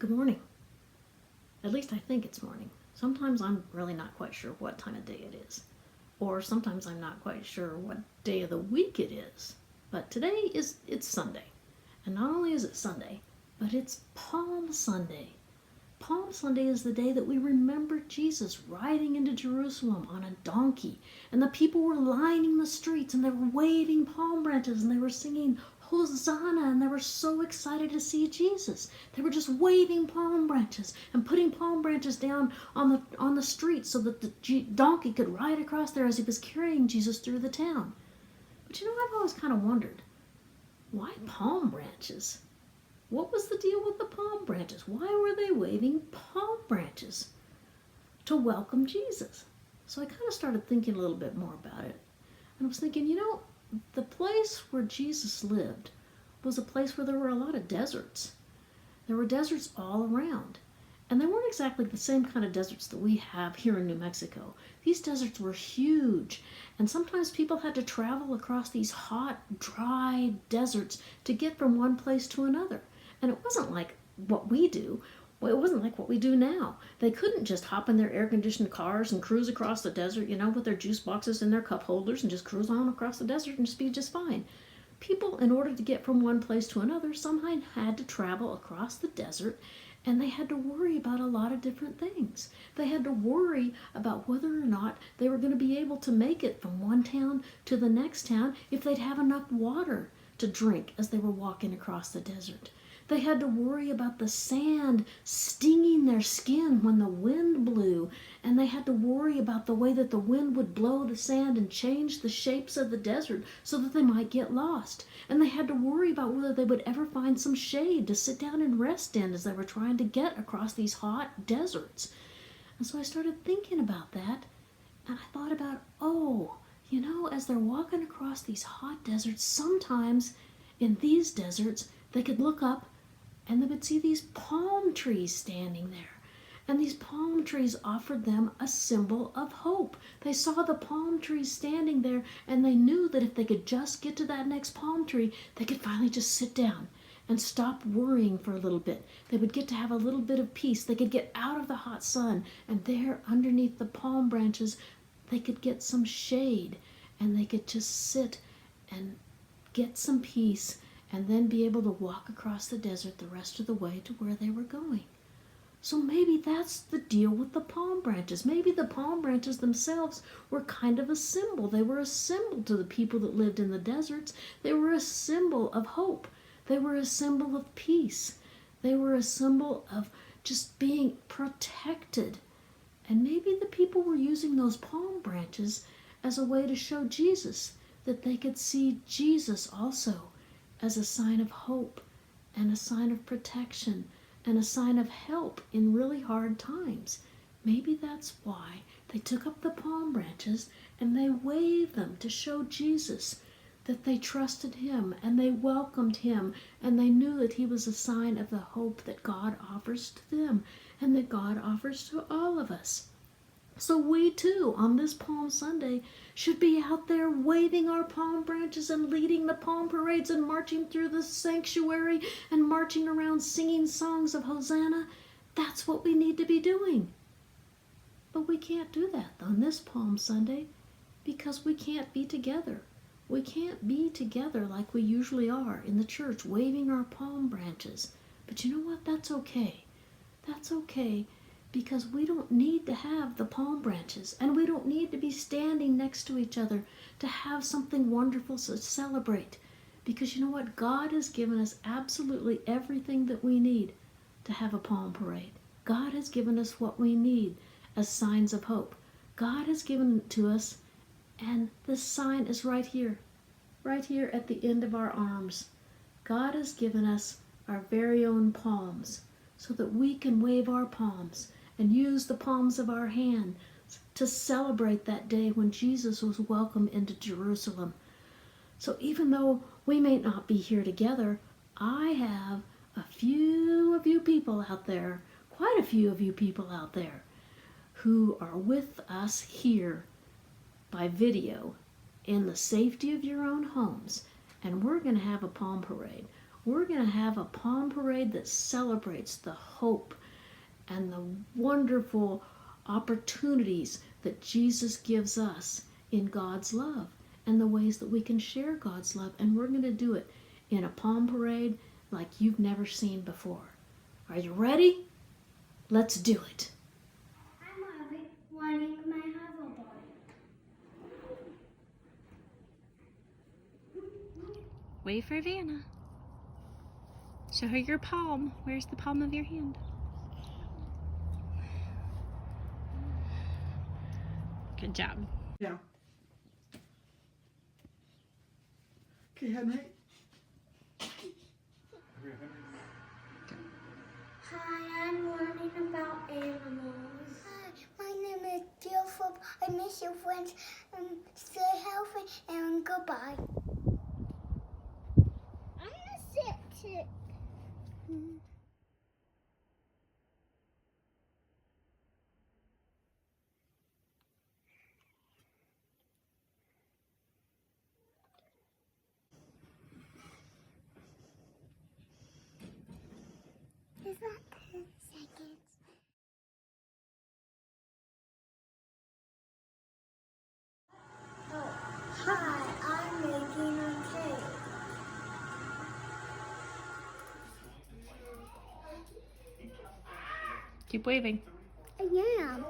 Good morning. At least I think it's morning. Sometimes I'm really not quite sure what time of day it is. Or sometimes I'm not quite sure what day of the week it is. But today it's Sunday. And not only is it Sunday, but it's Palm Sunday. Palm Sunday is the day that we remember Jesus riding into Jerusalem on a donkey. And the people were lining the streets and they were waving palm branches and they were singing Hosanna, and they were so excited to see Jesus. They were just waving palm branches and putting palm branches down on the street so that the donkey could ride across there as he was carrying Jesus through the town. But I've always kind of wondered, why palm branches? What was the deal with the palm branches? Why were they waving palm branches to welcome Jesus? So I kind of started thinking a little bit more about it. And I was thinking, the place where Jesus lived was a place where there were a lot of deserts. There were deserts all around. And they weren't exactly the same kind of deserts that we have here in New Mexico. These deserts were huge. And sometimes people had to travel across these hot, dry deserts to get from one place to another. And it wasn't like what we do. Well, it wasn't like what we do now. They couldn't just hop in their air-conditioned cars and cruise across the desert, with their juice boxes and their cup holders and just cruise on across the desert and just be just fine. People, in order to get from one place to another, somehow had to travel across the desert, and they had to worry about a lot of different things. They had to worry about whether or not they were going to be able to make it from one town to the next town, if they'd have enough water to drink as they were walking across the desert. They had to worry about the sand stinging their skin when the wind blew, and they had to worry about the way that the wind would blow the sand and change the shapes of the desert so that they might get lost. And they had to worry about whether they would ever find some shade to sit down and rest in as they were trying to get across these hot deserts. And so I started thinking about that, and I thought about, as they're walking across these hot deserts, sometimes in these deserts they could look up and they would see these palm trees standing there. And these palm trees offered them a symbol of hope. They saw the palm trees standing there, and they knew that if they could just get to that next palm tree, they could finally just sit down and stop worrying for a little bit. They would get to have a little bit of peace. They could get out of the hot sun, and there underneath the palm branches, they could get some shade, and they could just sit and get some peace, and then be able to walk across the desert the rest of the way to where they were going. So maybe that's the deal with the palm branches. Maybe the palm branches themselves were kind of a symbol. They were a symbol to the people that lived in the deserts. They were a symbol of hope. They were a symbol of peace. They were a symbol of just being protected. And maybe the people were using those palm branches as a way to show Jesus, that they could see Jesus also as a sign of hope and a sign of protection and a sign of help in really hard times. Maybe that's why they took up the palm branches and they waved them to show Jesus that they trusted him and they welcomed him, and they knew that he was a sign of the hope that God offers to them and that God offers to all of us. So we too, on this Palm Sunday, should be out there waving our palm branches and leading the palm parades and marching through the sanctuary and marching around singing songs of Hosanna. That's what we need to be doing. But we can't do that on this Palm Sunday because we can't be together. We can't be together like we usually are in the church waving our palm branches. But you know what? That's okay. That's okay. Because we don't need to have the palm branches, and we don't need to be standing next to each other to have something wonderful to celebrate. Because you know what? God has given us absolutely everything that we need to have a palm parade. God has given us what we need as signs of hope. God has given it to us, and this sign is right here at the end of our arms. God has given us our very own palms so that we can wave our palms and use the palms of our hands to celebrate that day when Jesus was welcomed into Jerusalem. So even though we may not be here together, I have a few of you people out there, quite a few of you people out there, who are with us here by video in the safety of your own homes. And we're going to have a palm parade. we're going to have a palm parade that celebrates the hope and the wonderful opportunities that Jesus gives us in God's love and the ways that we can share God's love. And we're going to do it in a palm parade like you've never seen before. Are you ready? Let's do it. I'm wanting my hoverboard. Wave for Vanna. Show her your palm. Where's the palm of your hand? Good job. Yeah. Okay, Henry. Hi, I'm learning about animals. Hi, my name is Joseph. I miss your friends. Stay healthy and goodbye. I'm gonna sit. Is that 10 seconds? Oh, hi, I'm making a cake. Keep waving. I am.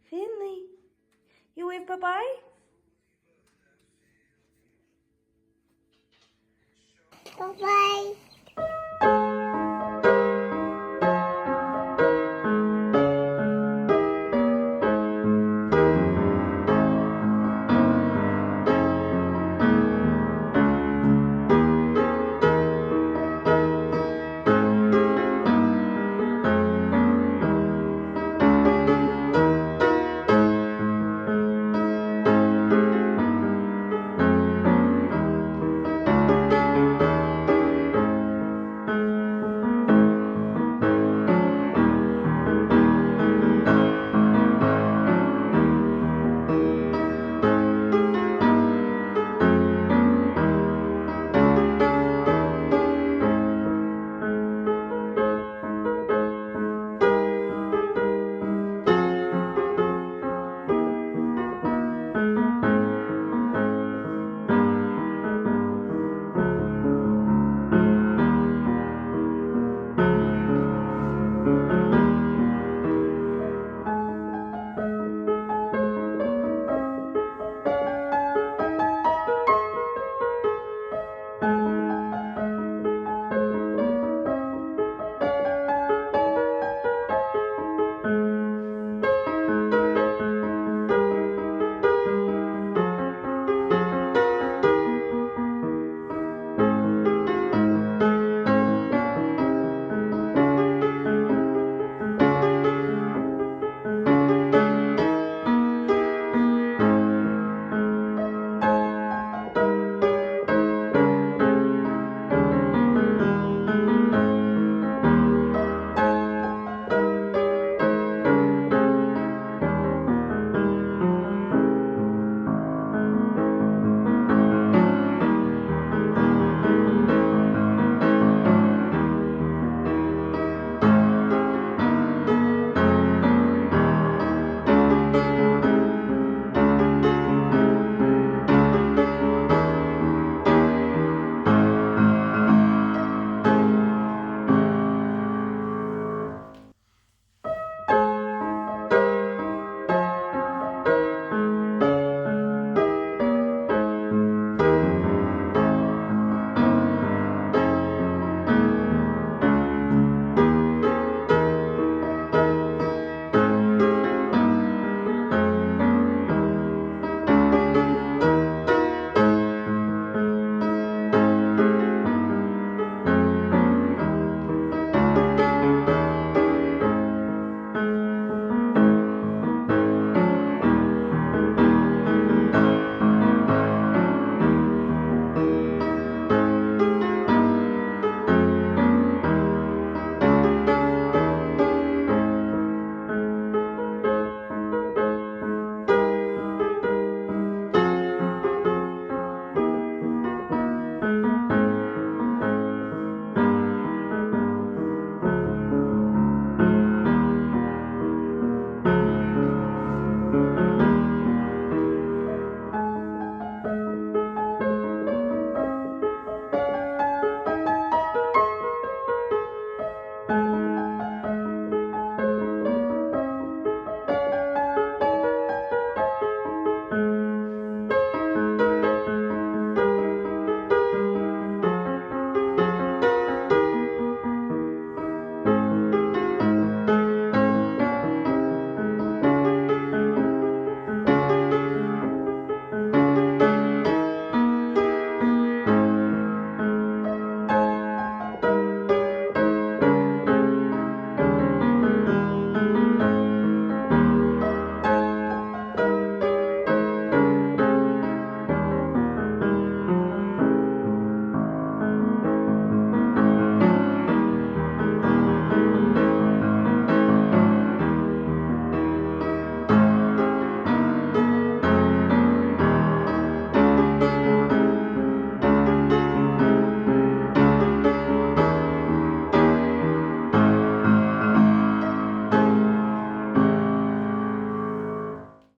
Finley, you wave bye-bye? Bye-bye.